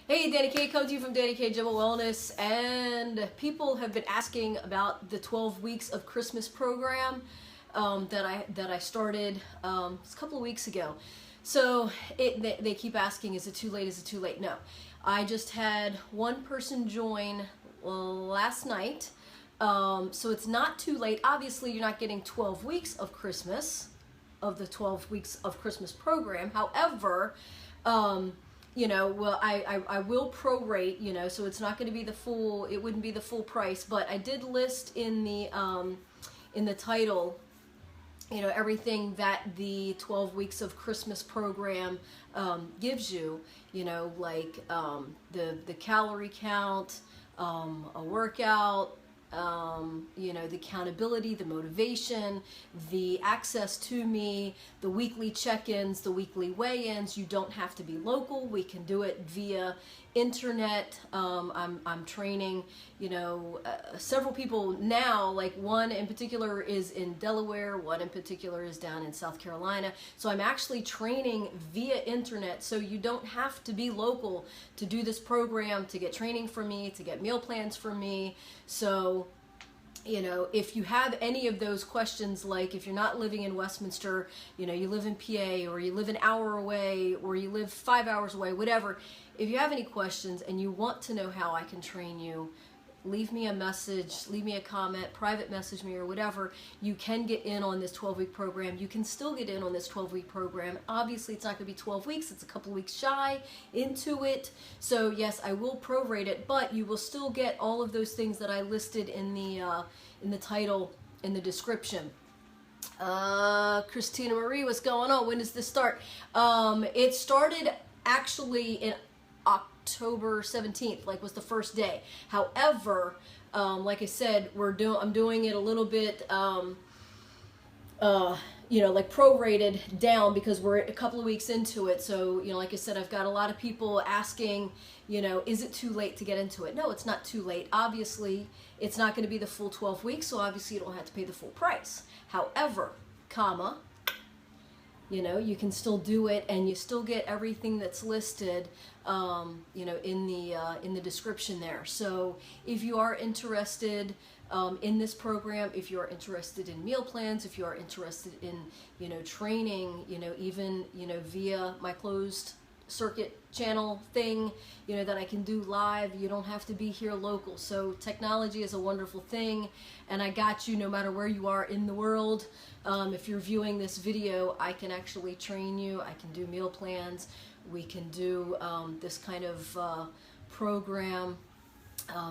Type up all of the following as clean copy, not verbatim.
Hey, Danny K, come to you from Danny K General Wellness, and people have been asking about the 12 weeks of Christmas program that I started a couple of weeks ago. So they keep asking, is it too late? Is it too late? No, I just had one person join last night, so it's not too late. Obviously, you're not getting 12 weeks of Christmas, of the 12 weeks of Christmas program. However, you know, well, I will prorate, you know, so it's not going to be the full, it wouldn't be the full price, but I did list in the title, you know, everything that the 12 weeks of Christmas program gives you, you know, like the calorie count, a workout, you know, the accountability, the motivation, the access to me, the weekly check-ins, the weekly weigh-ins. You don't have to be local. We can do it via internet. I'm training, you know, several people now, like one in particular is in Delaware, one in particular is down in South Carolina. So I'm actually training via internet, so you don't have to be local to do this program, to get training from me, to get meal plans from me. So, you know, if you have any of those questions, like if you're not living in Westminster, you know, you live in PA, or you live an hour away, or you live 5 hours away, whatever, if you have any questions and you want to know how I can train you, leave me a message, leave me a comment, private message me or whatever. You can get in on this 12-week program. You can still get in on this 12-week program. Obviously, it's not going to be 12 weeks. It's a couple weeks shy into it. So yes, I will prorate it, but you will still get all of those things that I listed in the title, in the description. Christina Marie, what's going on? When does this start? It started actually in October 17th, like was the first day. However, like I said, I'm doing it a little bit, you know, like prorated down because we're a couple of weeks into it. So, you know, like I said, I've got a lot of people asking, you know, is it too late to get into it? No, it's not too late. Obviously, it's not going to be the full 12 weeks, so obviously you don't have to pay the full price. However, comma, you know, you can still do it, and you still get everything that's listed, you know, in the description there. So if you are interested in this program, if you are interested in meal plans, if you are interested in, you know, training, you know, even, you know, via my closed circuit channel thing, you know, that I can do live, you don't have to be here local. So technology is a wonderful thing, and I got you no matter where you are in the world. If you're viewing this video, I can actually train you. I can do meal plans. We can do this kind of program.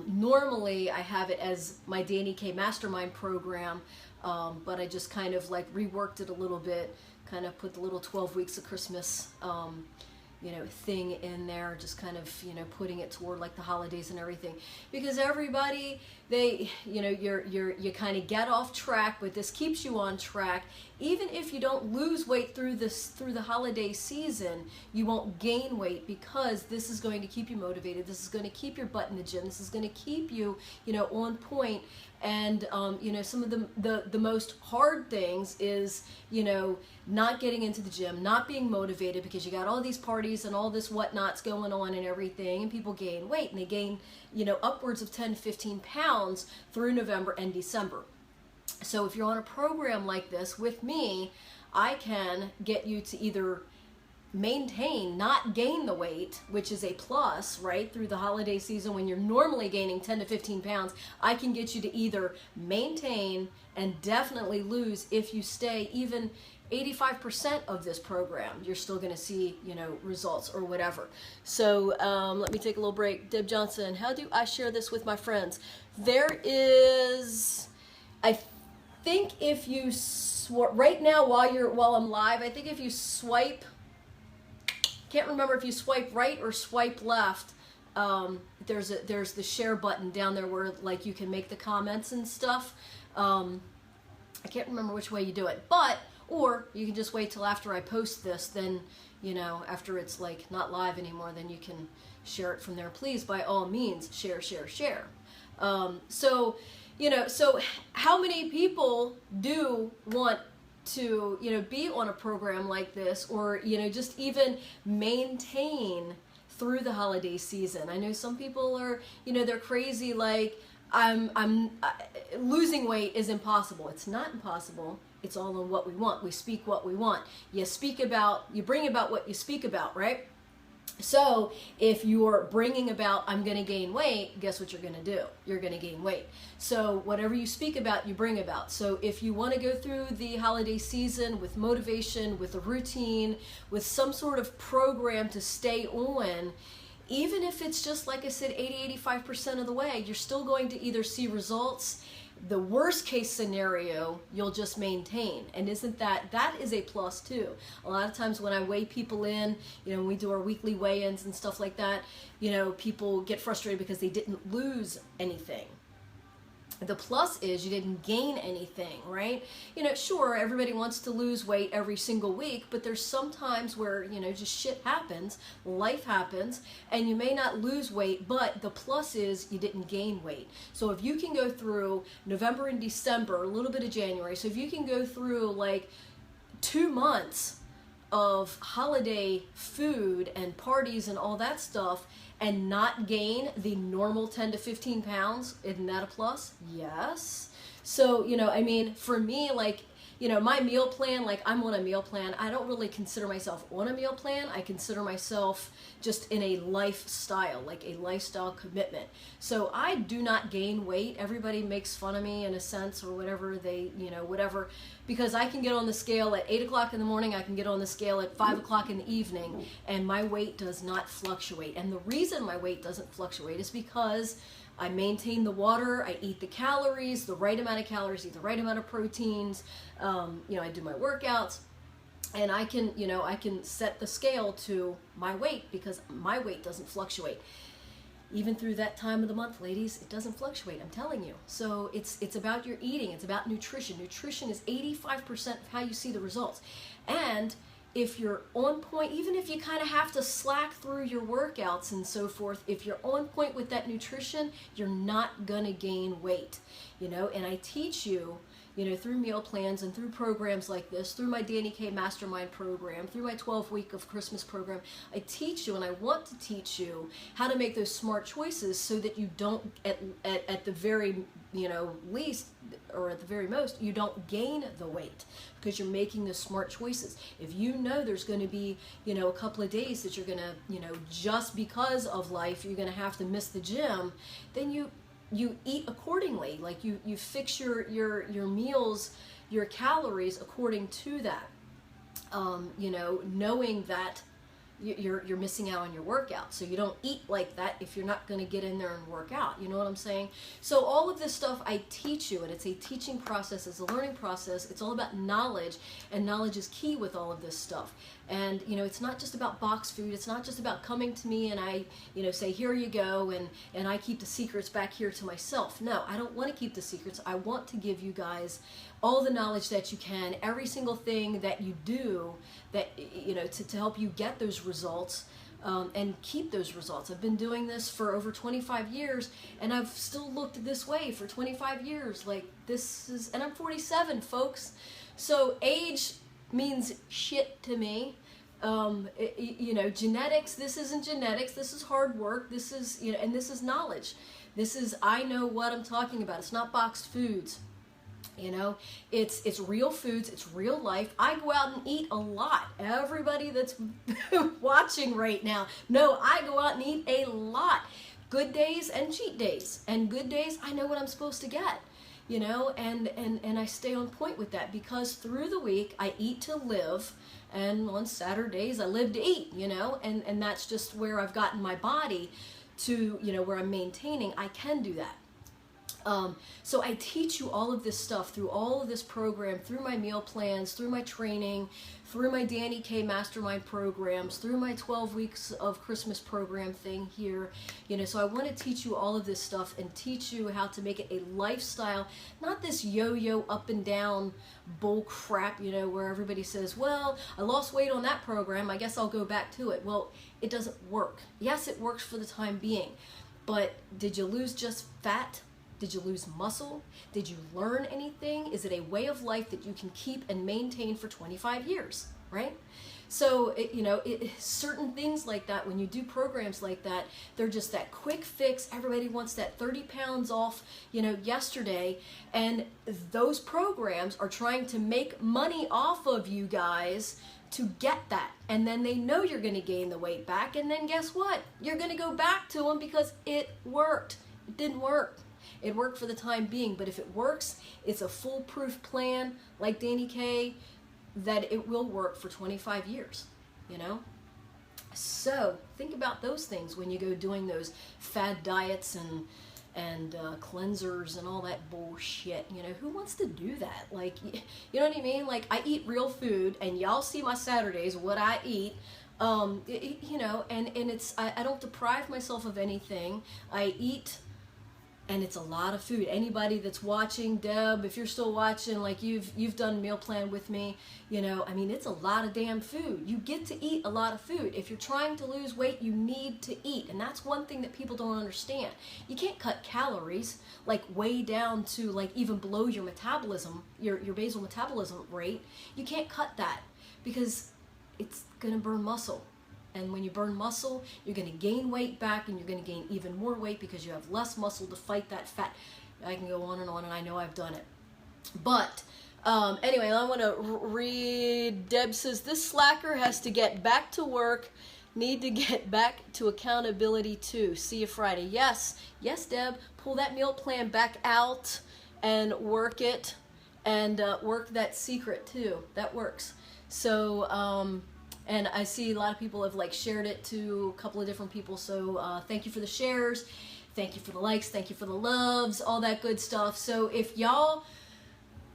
Normally I have it as my Dani K Mastermind program, but I just kind of like reworked it a little bit, kind of put the little 12 weeks of Christmas you know, thing in there, just kind of, you know, putting it toward like the holidays and everything, because everybody, they, you know, you kind of get off track, but this keeps you on track. Even if you don't lose weight through the holiday season, you won't gain weight, because this is going to keep you motivated. This is going to keep your butt in the gym. This is going to keep you, you know, on point. And you know, some of the most hard things is, you know, not getting into the gym, not being motivated, because you got all these parties and all this whatnots going on and everything, and people gain weight, and they gain, you know, upwards of 10 to 15 pounds through November and December. So if you're on a program like this with me, I can get you to either maintain, not gain the weight, which is a plus, right, through the holiday season when you're normally gaining 10 to 15 pounds. I can get you to either maintain and definitely lose. If you stay even 85% of this program, you're still going to see, you know, results or whatever. So let me take a little break. Deb Johnson, how do I share this with my friends? There is, I think if you right now while I'm live, I think if you swipe, can't remember if you swipe right or swipe left, there's the share button down there where like you can make the comments and stuff. I can't remember which way you do it, but, or you can just wait till after I post this, then, you know, after it's like not live anymore, then you can share it from there. Please, by all means, share. So, you know, so how many people do want to, you know, be on a program like this, or, you know, just even maintain through the holiday season. I know some people are, you know, they're crazy, like, I'm losing weight is impossible. It's not impossible. It's all on what we want. We speak what we want. You bring about what you speak about, right? So if you're bringing about, I'm going to gain weight, guess what you're going to do? You're going to gain weight. So whatever you speak about, you bring about. So if you want to go through the holiday season with motivation, with a routine, with some sort of program to stay on, even if it's just, like I said, 80-85% of the way, you're still going to either see results. The worst case scenario, you'll just maintain. And isn't that is a plus too. A lot of times when I weigh people in, you know, when we do our weekly weigh-ins and stuff like that, you know, people get frustrated because they didn't lose anything. The plus is you didn't gain anything, right? You know, sure, everybody wants to lose weight every single week, but there's some times where, you know, just shit happens, life happens, and you may not lose weight, but the plus is you didn't gain weight. So if you can go through November and December, a little bit of January, so if you can go through like 2 months of holiday food and parties and all that stuff and not gain the normal 10 to 15 pounds, isn't that a plus? Yes. So, you know, I mean, for me, like, you know, my meal plan, like I'm on a meal plan. I don't really consider myself on a meal plan. I consider myself just in a lifestyle, like a lifestyle commitment. So I do not gain weight. Everybody makes fun of me in a sense or whatever they, you know, whatever, because I can get on the scale at 8 o'clock in the morning. I can get on the scale at 5 o'clock in the evening, and my weight does not fluctuate. And the reason my weight doesn't fluctuate is because I maintain the water, I eat the calories, the right amount of calories, eat the right amount of proteins, you know, I do my workouts, and I can, you know, I can set the scale to my weight because my weight doesn't fluctuate. Even through that time of the month, ladies, it doesn't fluctuate, I'm telling you. So it's about your eating, it's about nutrition. Nutrition is 85% of how you see the results. And if you're on point, even if you kind of have to slack through your workouts and so forth, if you're on point with that nutrition, you're not going to gain weight, you know. And I teach you, you know, through meal plans and through programs like this, through my Dani K Mastermind program, through my 12-week of Christmas program, I teach you, and I want to teach you how to make those smart choices so that you don't, at the very, you know, least, or at the very most, you don't gain the weight because you're making the smart choices. If you know there's going to be, you know, a couple of days that you're going to, you know, just because of life, you're going to have to miss the gym, then you eat accordingly. Like you fix your meals, your calories according to that. You know, knowing that you're missing out on your workout. So you don't eat like that if you're not going to get in there and work out. You know what I'm saying? So all of this stuff I teach you, and it's a teaching process, it's a learning process. It's all about knowledge, and knowledge is key with all of this stuff. And, you know, it's not just about box food. It's not just about coming to me and I, you know, say, here you go, and I keep the secrets back here to myself. No, I don't want to keep the secrets. I want to give you guys all the knowledge that you can, every single thing that you do that, you know, to help you get those results and keep those results. I've been doing this for over 25 years, and I've still looked this way for 25 years. Like, this is, and I'm 47, folks. So age means shit to me. You know, genetics, this isn't genetics, this is hard work, this is, you know, and this is knowledge. This is, I know what I'm talking about. It's not boxed foods. You know, it's real foods, it's real life. I go out and eat a lot. Everybody that's watching right now, no, I go out and eat a lot. Good days and cheat days. And good days, I know what I'm supposed to get. You know, and I stay on point with that because through the week I eat to live, and on Saturdays I live to eat, you know, and that's just where I've gotten my body to, you know, where I'm maintaining. I can do that. So I teach you all of this stuff through all of this program, through my meal plans, through my training, through my Dani K Mastermind programs, through my 12 weeks of Christmas program thing here, you know, so I want to teach you all of this stuff and teach you how to make it a lifestyle, not this yo-yo up and down bull crap, you know, where everybody says, well, I lost weight on that program, I guess I'll go back to it. Well, it doesn't work. Yes, it works for the time being, but did you lose just fat? Did you lose muscle? Did you learn anything? Is it a way of life that you can keep and maintain for 25 years, right? So, certain things like that, when you do programs like that, they're just that quick fix. Everybody wants that 30 pounds off, yesterday. And those programs are trying to make money off of you guys to get that. And then they know you're going to gain the weight back. And then guess what? You're going to go back to them because it worked. It didn't work. It worked for the time being. But if it works, it's a foolproof plan like Dani K, that it will work for 25 years, So think about those things when you go doing those fad diets and cleansers and all that bullshit. Who wants to do that? Like, you know what I mean? Like, I eat real food, and y'all see my Saturdays, what I eat. And it's, I don't deprive myself of anything. I eat, and it's a lot of food. Anybody that's watching, Deb, if you're still watching, like you've done meal plan with me, it's a lot of damn food. You get to eat a lot of food. If you're trying to lose weight, you need to eat. And that's one thing that people don't understand. You can't cut calories like way down to like even below your metabolism, your basal metabolism rate. You can't cut that because it's going to burn muscle. And when you burn muscle, you're going to gain weight back, and you're going to gain even more weight because you have less muscle to fight that fat. I can go on, and I know I've done it. But anyway, I want to read. Deb says, this slacker has to get back to work, need to get back to accountability too. See you Friday. Yes, Deb, pull that meal plan back out and work it, and work that secret too. That works. So, and I see a lot of people have like shared it to a couple of different people. So thank you for the shares. Thank you for the likes. Thank you for the loves, all that good stuff. So if y'all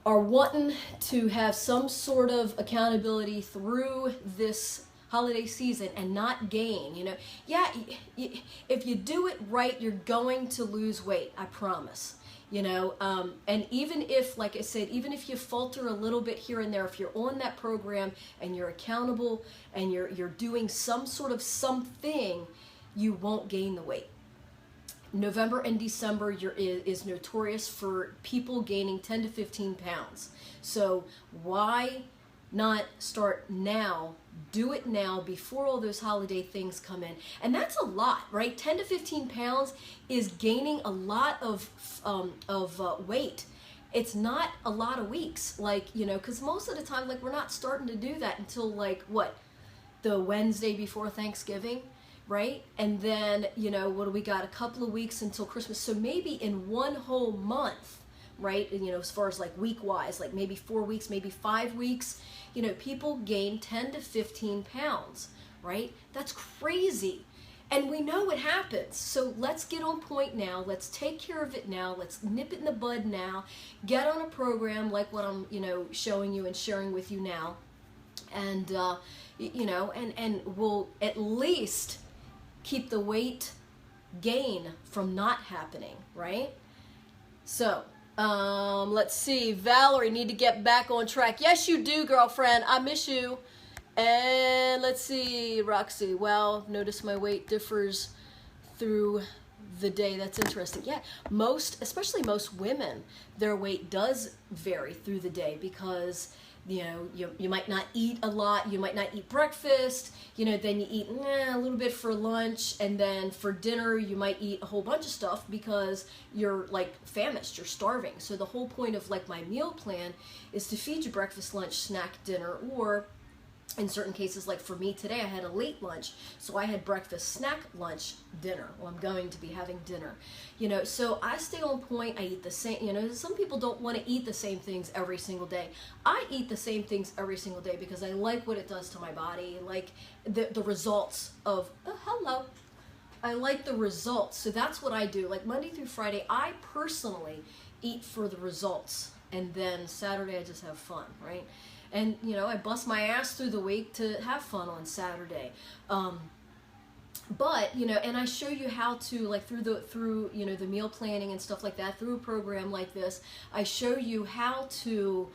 are wanting to have some sort of accountability through this holiday season and not gain, if you do it right, you're going to lose weight. I promise. And even if, like I said, even if you falter a little bit here and there, if you're on that program and you're accountable and you're doing some sort of something, you won't gain the weight. November and December is notorious for people gaining 10 to 15 pounds. So why not start now? Do it now before all those holiday things come in. And that's a lot, right? 10 to 15 pounds is gaining a lot of weight. It's not a lot of weeks, because most of the time, we're not starting to do that until the Wednesday before Thanksgiving, right? And then, what do we got? A couple of weeks until Christmas. So maybe in one whole month, right? As far as week-wise, maybe 4 weeks, maybe 5 weeks, people gain 10 to 15 pounds, right? That's crazy. And we know it happens. So let's get on point now. Let's take care of it now. Let's nip it in the bud now. Get on a program like what I'm, showing you and sharing with you now. And, and we'll at least keep the weight gain from not happening, right? So, let's see. Valerie, need to get back on track. Yes, you do, girlfriend. I miss you. And let's see, Roxy. Well, notice my weight differs through the day. That's interesting. Yeah, especially most women, their weight does vary through the day because you might not eat a lot, you might not eat breakfast, then you eat a little bit for lunch, and then for dinner you might eat a whole bunch of stuff because you're famished, you're starving. So the whole point of my meal plan is to feed you breakfast, lunch, snack, dinner, or in certain cases, for me today, I had a late lunch, so I had breakfast, snack, lunch, dinner. Well, I'm going to be having dinner, so I stay on point. I eat the same, some people don't want to eat the same things every single day. I eat the same things every single day because I like what it does to my body, the results of, hello. I like the results, so that's what I do. Monday through Friday, I personally eat for the results, and then Saturday I just have fun, right? And, I bust my ass through the week to have fun on Saturday. But, and I show you how to, through the meal planning and stuff like that, through a program like this, I show you how to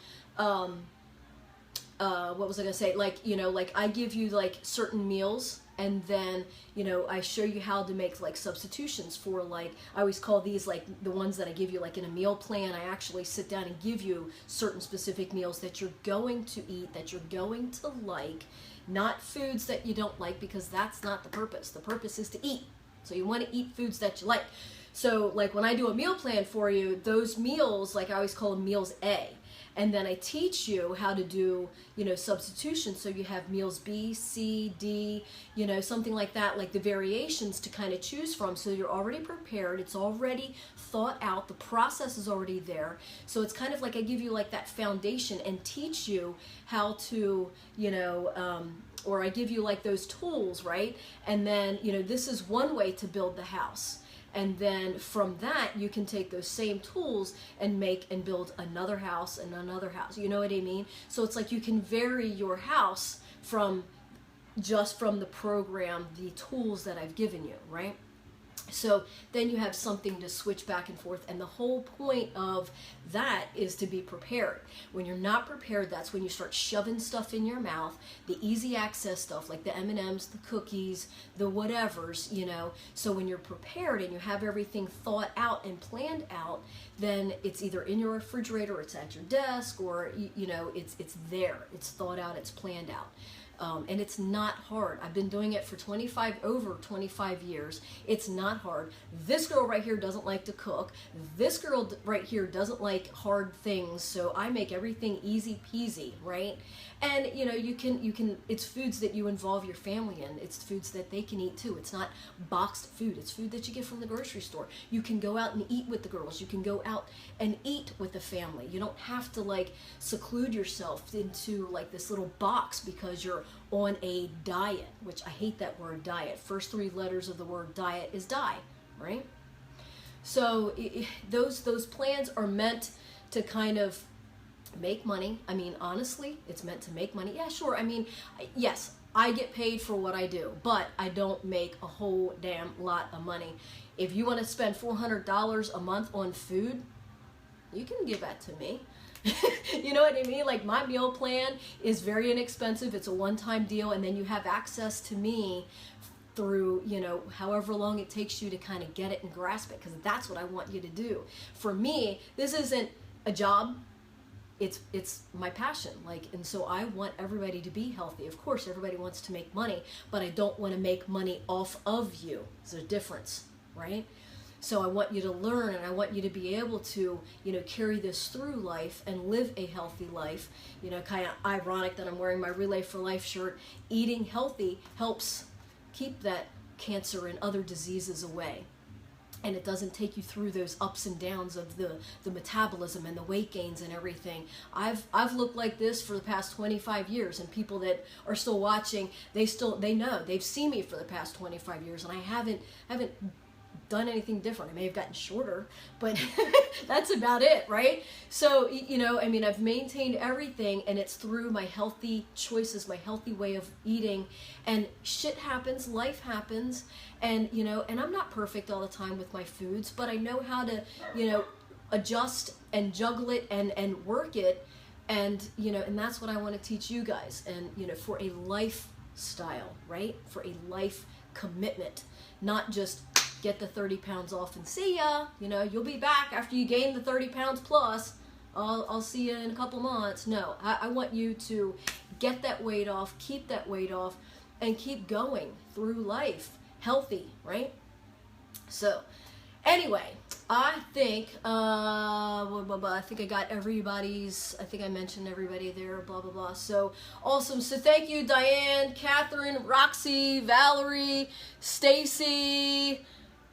what was I gonna say? Like, you know, like I give you like certain meals, and then, you know, I show you how to make like substitutions for, like, I always call these like the ones that I give you like in a meal plan. I actually sit down and give you certain specific meals that you're going to eat, that you're going to like, not foods that you don't like, because that's not the purpose. The purpose is to eat. So you want to eat foods that you like. So like when I do a meal plan for you, those meals, like I always call them meals A. And then I teach you how to do, you know, substitution. So you have meals B, C, D, you know, something like that, like the variations to kind of choose from. So you're already prepared. It's already thought out. The process is already there. So it's kind of like I give you like that foundation and teach you how to, you know, or I give you like those tools, right? And then, you know, this is one way to build the house. And then from that, you can take those same tools and make and build another house and another house. You know what I mean? So it's like you can vary your house from just from the program, the tools that I've given you, right? So then you have something to switch back and forth. And the whole point of that is to be prepared. When you're not prepared, that's when you start shoving stuff in your mouth, the easy access stuff like the M&Ms, the cookies, the whatevers, you know. So when you're prepared and you have everything thought out and planned out, then it's either in your refrigerator or it's at your desk, or, you know, it's there. It's thought out, it's planned out. And it's not hard. I've been doing it for over 25 years. It's not hard. This girl right here doesn't like to cook. This girl right here doesn't like hard things. So I make everything easy peasy, right? And you know, you can, it's foods that you involve your family in. It's foods that they can eat too. It's not boxed food. It's food that you get from the grocery store. You can go out and eat with the girls. You can go out and eat with the family. You don't have to like seclude yourself into like this little box because you're on a diet, which I hate that word diet. First three letters of the word diet is die, right? So those plans are meant to kind of make money. I mean, honestly, it's meant to make money. Yeah, sure. I mean, yes, I get paid for what I do, but I don't make a whole damn lot of money. If you want to spend $400 a month on food, you can give that to me. You know what I mean? Like, my meal plan is very inexpensive. It's a one-time deal, and then you have access to me through, you know, however long it takes you to kind of get it and grasp it, because that's what I want you to do. For me, this isn't a job. It's my passion, like, and so I want everybody to be healthy. Of course, everybody wants to make money, but I don't want to make money off of you. There's a difference, right? So I want you to learn, and I want you to be able to, you know, carry this through life and live a healthy life. You know, kind of ironic that I'm wearing my Relay for Life shirt. Eating healthy helps keep that cancer and other diseases away. And it doesn't take you through those ups and downs of the metabolism and the weight gains and everything. I've looked like this for the past 25 years, and people that are still watching, they know, they've seen me for the past 25 years, and I haven't done anything different. I may have gotten shorter, but that's about it, right? So, you know, I mean, I've maintained everything, and it's through my healthy choices, my healthy way of eating. And shit happens, life happens, and, you know, and I'm not perfect all the time with my foods, but I know how to, you know, adjust and juggle it and work it. And, you know, and that's what I want to teach you guys. And, you know, for a lifestyle, right? For a life commitment, not just get the 30 pounds off and see ya. You know, you'll be back after you gain the 30 pounds plus. I'll see you in a couple months. No, I want you to get that weight off, keep that weight off, and keep going through life healthy, right? So, anyway, I think I think I got everybody's, I think I mentioned everybody there, blah, blah, blah. So, awesome. So, thank you, Diane, Catherine, Roxy, Valerie, Stacy,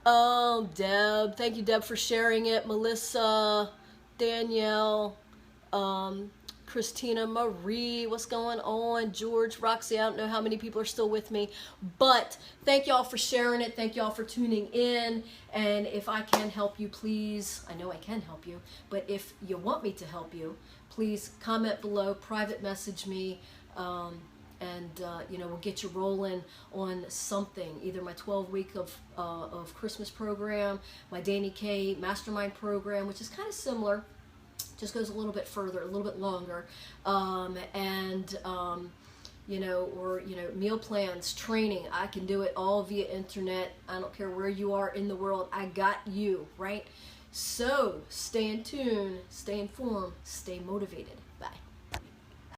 Deb. Thank you, Deb, for sharing it. Melissa, Danielle, Christina, Marie, what's going on? George, Roxy, I don't know how many people are still with me, but thank y'all for sharing it. Thank y'all for tuning in. And if I can help you, please, I know I can help you, but if you want me to help you, please comment below, private message me, you know, we'll get you rolling on something, either my 12-week of Christmas program, my Dani K mastermind program, which is kind of similar. Just goes a little bit further, a little bit longer. Meal plans, training. I can do it all via internet. I don't care where you are in the world. I got you, right? So stay in tune, stay informed, stay motivated.